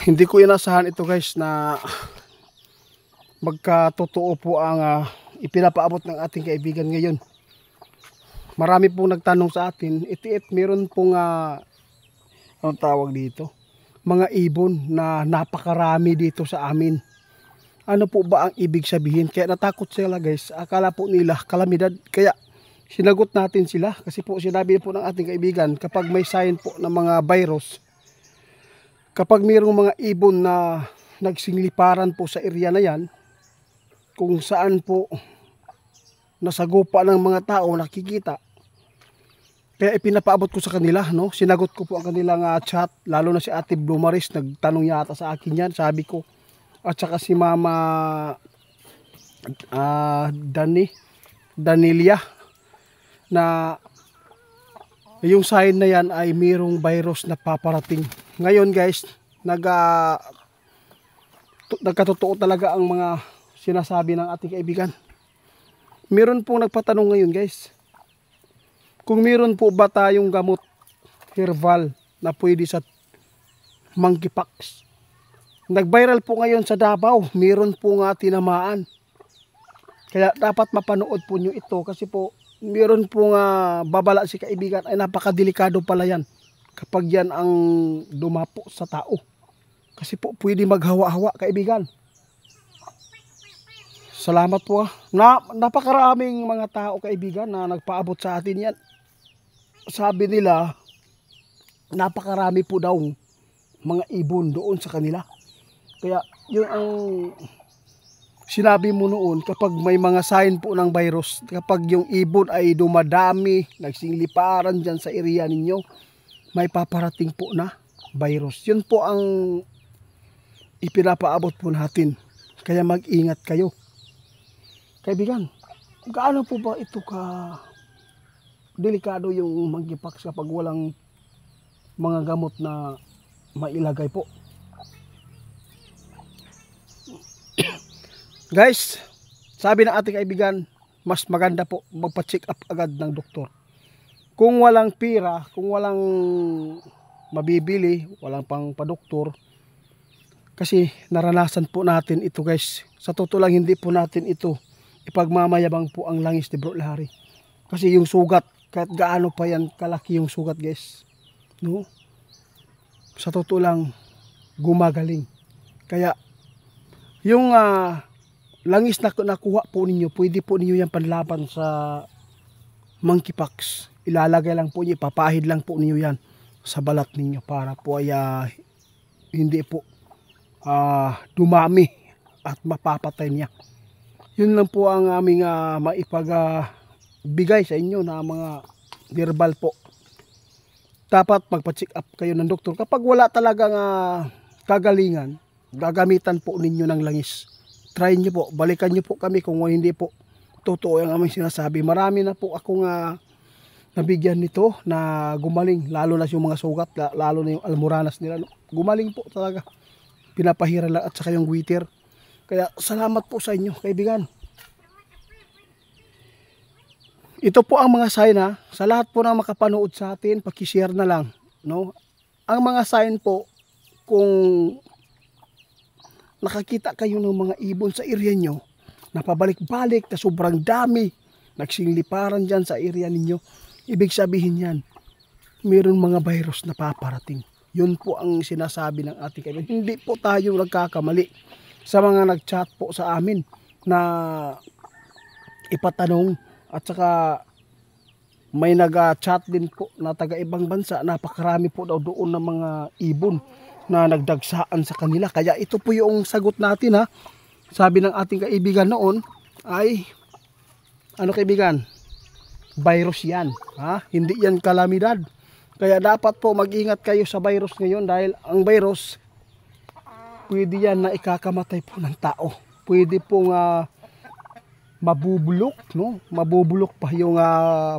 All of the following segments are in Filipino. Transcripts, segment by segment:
Hindi ko inasahan ito guys na magkatotoo po ang ipinapaabot ng ating kaibigan ngayon. Marami pong nagtanong sa atin, meron pong anong tawag dito? Mga ibon na napakarami dito sa amin. Ano po ba ang ibig sabihin? Kaya natakot sila guys. Akala po nila kalamidad. Kaya sinagot natin sila kasi po sinabi po ng ating kaibigan kapag may sign po ng mga virus, kapag mayroong mga ibon na nagsingliparan po sa area na yan, kung saan po nasagupa ng mga tao nakikita, kaya ipinapaabot ko sa kanila, no? Sinagot ko po ang kanilang chat, lalo na si Ate Blumaris, nagtanong yata sa akin yan, sabi ko, at saka si Mama Danilia, na yung sign na yan ay mayroong virus na paparating. Ngayon guys, nagkatotoo talaga ang mga sinasabi ng ating kaibigan. Meron pong nagpatanong ngayon guys, kung meron po ba tayong gamot herbal na pwede sa monkeypox. Nag-viral po ngayon sa Davao, meron po tinamaan. Kaya dapat mapanood po nyo ito kasi po meron pong babala si kaibigan, ay napakadelikado pala yan kapag yan ang dumapo sa tao. Kasi po pwede maghawa-hawa kaibigan. Salamat po napakaraming mga tao kaibigan na nagpaabot sa atin yan. Sabi nila napakarami po daw mga ibon doon sa kanila. Kaya yun ang sinabi mo noon, kapag may mga sign po ng virus, kapag yung ibon ay dumadami, nagsingliparan dyan sa area ninyo, may paparating po na virus. Yun po ang ipinapaabot po natin. Kaya mag-ingat kayo. Kaibigan, gaano po ba ito ka delikado yung monkeypox kapag walang mga gamot na mailagay po? Guys, sabi ng ating kaibigan, mas maganda po magpa-check up agad ng doktor. Kung walang pira, kung walang mabibili, walang pang padoktor, kasi naranasan po natin ito guys. Sa totoo lang, hindi po natin ito ipagmamayabang po ang langis ni Bro Larry. Kasi yung sugat, kahit gaano pa yan kalaki yung sugat guys, no? Sa totoo lang, gumagaling. Kaya yung langis na nakuha po ninyo, pwede po ninyo yan panlaban sa monkeypox. Ilalagay lang po niyo, ipapahid lang po ninyo yan sa balat ninyo para po ay hindi po dumami at mapapatay niya. Yun lang po ang aming maipagbigay sa inyo na mga herbal po. Dapat magpa-check up kayo ng doktor. Kapag wala talagang kagalingan, gagamitan po ninyo ng langis. Try nyo po, balikan nyo po kami kung hindi po totoo ang aming sinasabi. Marami na po akong nabigyan nito na gumaling, lalo na yung mga sugat, lalo na yung almoranas nila. Gumaling po talaga. Pinapahira lang at saka yung guiter. Kaya salamat po sa inyo kaibigan. Ito po ang mga sign sa lahat po na makapanood sa atin, paki-share na lang, no? Ang mga sign po, kung nakakita kayo ng mga ibon sa area nyo, napabalik-balik na sobrang dami, nagsingliparan dyan sa area ninyo, ibig sabihin yan, mayroon mga virus na paparating. Yun po ang sinasabi ng ating kaibigan. Hindi po tayo nagkakamali sa mga nag-chat po sa amin na ipatanong, at saka may nag-chat din po na taga ibang bansa, napakarami po daw doon ng mga ibon na nagdagsaan sa kanila. Kaya ito po yung sagot natin Sabi ng ating kaibigan noon ay, ano kaibigan? Virus yan. Hindi yan kalamidad. Kaya dapat po mag-ingat kayo sa virus ngayon dahil ang virus, pwede yan na ikakamatay po ng tao. Pwede pong mabubulok, no? Mabubulok pa yung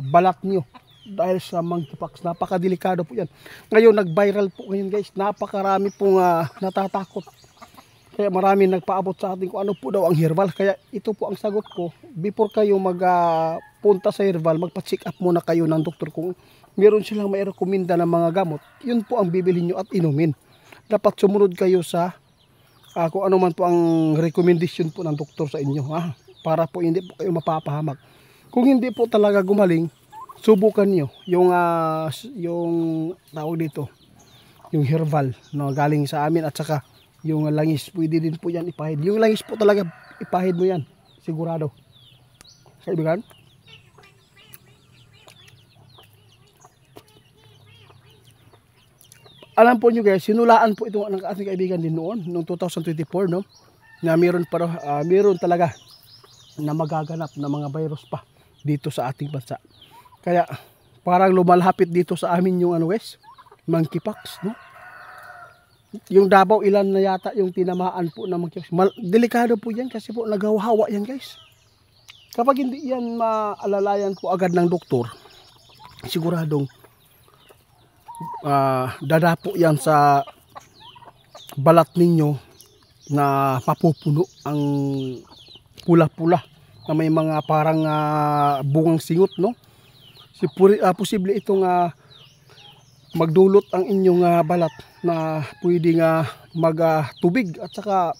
balat nyo dahil sa monkeypox. Napakadelikado po yan. Ngayon nag-viral po ngayon guys, napakarami pong natatakot. Kaya marami nagpaabot sa atin kung ano po daw ang herbal. Kaya ito po ang sagot ko, before kayo magpunta sa herbal, magpa-check up muna kayo ng doktor kung meron silang may rekomenda ng mga gamot. Yun po ang bibilhin nyo at inumin. dapat sumunod kayo sa kung ano man po ang recommendation po ng doktor sa inyo, ha? Para po hindi po kayo mapapahamak. Kung hindi po talaga gumaling, subukan nyo yung tawag dito, yung herbal, no, galing sa amin, at saka yung langis, pwede din po yan ipahid. Yung langis po talaga, ipahid mo yan, sigurado. Kaibigan, alam po nyo guys, sinulaan po itong ating kaibigan din noon, noong 2024, no, na meron talaga na magaganap na mga virus pa dito sa ating bansa. Kaya parang lumalapit dito sa amin yung guys, monkeypox, no? Yung Davao, ilan na yata yung tinamaan po ng monkeypox. Delikado po yan kasi po naghahawa yan guys. Kapag hindi yan maalalayan po agad ng doktor, siguradong dadapo yan sa balat ninyo na mapupuno ang pula-pula na may mga parang bungang singot, no? Posible itong magdulot ang inyong balat na pwede magtubig at saka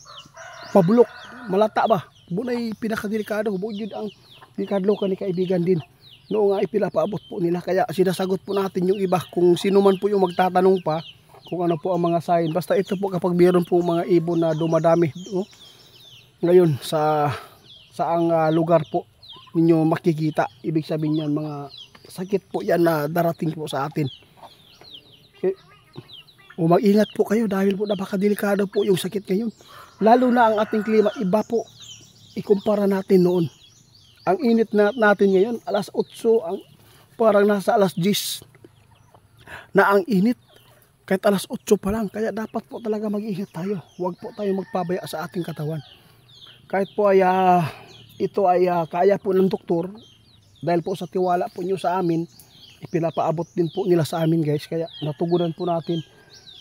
pabulok, malata ba? Bunay pinakadelikado, bugid ang delikado ka ni kaibigan din. Noong ipinapaabot po nila, kaya sinasagot po natin yung iba kung sino man po yung magtatanong pa kung ano po ang mga sign. Basta ito po, kapag mayroon po mga ibon na dumadami, no? Ngayon sa saang lugar po ninyo makikita, ibig sabihin yan mga sakit po yan na darating po sa atin. Okay. O mag-ingat po kayo dahil po napakadelikado po yung sakit ngayon. Lalo na ang ating klima, iba po. Ikumpara natin noon. Ang init natin ngayon, alas 8, parang nasa alas 10 na ang init. Kahit alas 8 pa lang. Kaya dapat po talaga mag-ingat tayo. Huwag po tayo magpabaya sa ating katawan. Kahit po ay ito ay kaya po ng doktor, dahil po sa tiwala po nyo sa amin, ipinapaabot din po nila sa amin guys. Kaya natugunan po natin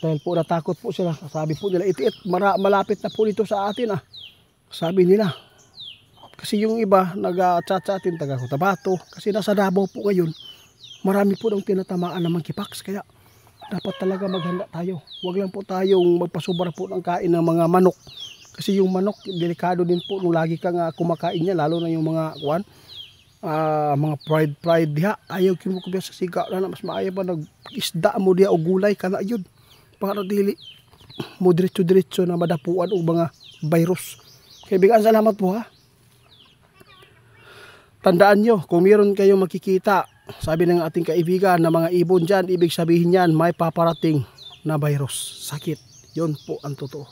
dahil po natakot po sila. Sabi po nila, itiit, malapit na po dito sa atin Sabi nila. Kasi yung iba nag-chat-chatin taga Cotabato, kasi nasa Davao po ngayon, marami po ng tinatamaan ng monkeypox. Kaya dapat talaga maghanda tayo. Huwag lang po tayong magpasobra po ng kain ng mga manok. Kasi yung manok, delikado din po nung lagi kang kumakain niya, lalo na yung mga mga fried diha. Ayaw kinukubya sa siga na mas maayaw pa nag-isda mo diha o gulay ka na yun. Para dili mo diretso na madapuan o mga virus. Kaibigan, salamat po ha. Tandaan nyo, kung meron kayong makikita, sabi ng ating kaibigan na mga ibon dyan, ibig sabihin yan, may paparating na virus, sakit. Yun po ang totoo.